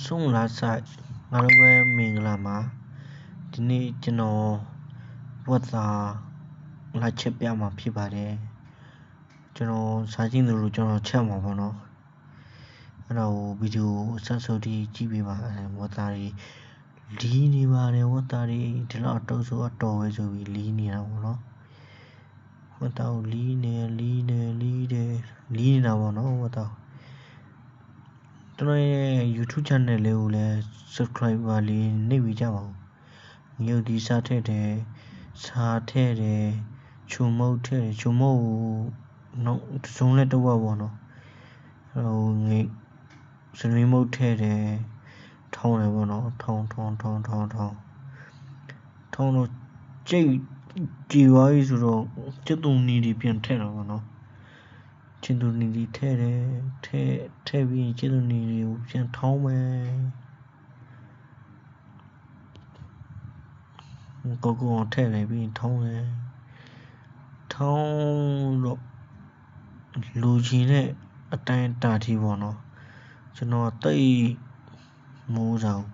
ဆုံးလာဆိုင်ငါတို့ပဲမင်္ဂလာမှာဒီနေ့ကျွန်တော်ဝတ်စာလာချက်ပြမှာဖြစ်ပါတယ်ကျွန်တော်စားချင်းတို့ကျွန်တော်ချက်မှာပေါ့နော်အဲ့တော့ဗီဒီယိုဆက်စုပ်တီးကြည့်ပေးပါဝတ်စာတွေလီးနေပါတယ်ဝတ်စာတွေဒီလောက်တော့ဆိုတော့ပဲဆိုပြီးလီးနေတာပေါ့နော်ဝတ်စာကိုလီးနေတာပေါ့နော်ဝတ်စာကျွန်တော်ရဲ့ YouTube channel လေးကိုလည်း subscriber လေးနှိပ်ပြီးကြပါဦးငရုတ်ဒီစားထည့်တယ်စားထည့်တယ်ချုံမုတ်ထည့်တယ်ချုံမုတ်နောက်စုံလက်တော့ပေါ့နော်ငိတ်စနွေးမုတ်ထည့်တယ်ထောင်းတယ်ပေါ့နော်ထောင်းတော့ကြိတ်ကြည်သွားပြီဆိုတော့ကျက်တုံနီတွေပြန်ထည့်တော့ပေါ့နော်ကျက်တုံနီတွေထည့်တယ်ထည့်ပြီးကျက်တုံနီတွေကိုပြန်ထောင်းမယ်ကောထည့်လိုက်ပြီးထောင်းတယ်ထောင်းတော့လူချင်တဲ့အတိုင်းတာတီးပေါ့နော်ကျွန်တော်တိတ်မိုးဆောင်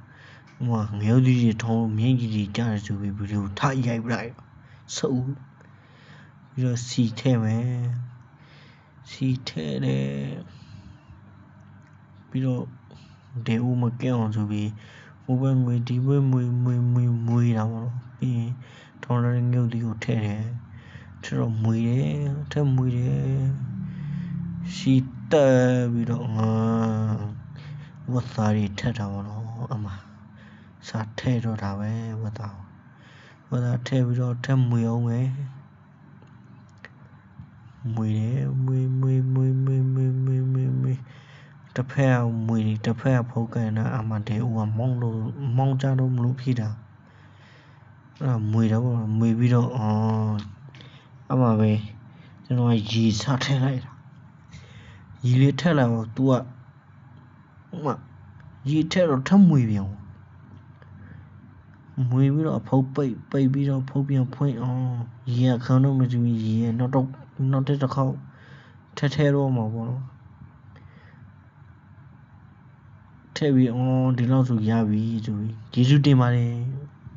ငရုတ်ကြီးတွေထောင်းမြင့်ကြီးတွေကြားရဆိုပြီးဗီဒီယိုထားရိုက်ပလိုက်စုပ်ပြီးတော့စီထည့်မယ်စီထည့်တယ်ပြီးတော့ဒေဦးမကဲအောင်ဆိုပြီးဟိုဘက်ငွေဒီဘက်မွေတာပေါ့နော်ပြီးရင်ထောင်းတဲ့ငရုတ်ကြီးကိုထည့်တယ်ထည့်တော့မွေတယ်စီတက်ပြီးတော့ဝတ်သားတွေထက်တာပေါ့နော်အမစားထည့်တော့တာပဲဝတ်သားထည့်ပြီးတော့ထက်မွေအောင်ပဲမွေတယ်မွေတစ်ဖက်ကမွေတစ်ဖက်ကဖုတ်ကန်တာအမတဲဦးကမောင်းကြတော့မလို့ဖြစ်တာအဲ့မွေတော့မွေပြီးတော့အမပဲကျွန်တော်ရေစားထည့်လိုက်တာရေလေးထည့်လိုက်တော့ तू ကရေထည့်တော့ထမွေပြန်မွေပြီးတော့ဖုတ်ပိတ်ပြီးတော့ဖုတ်ပြန်ဖွင့်ရေခန်းတော့မကြည့်ရေနောက်တစ်ခေါက်ထည့်တော့မှာပေါ့နော်ထည့်ပြီးဒီလောက်ဆိုရပြီဆိုပြီးကျေးဇူးတင်ပါတယ်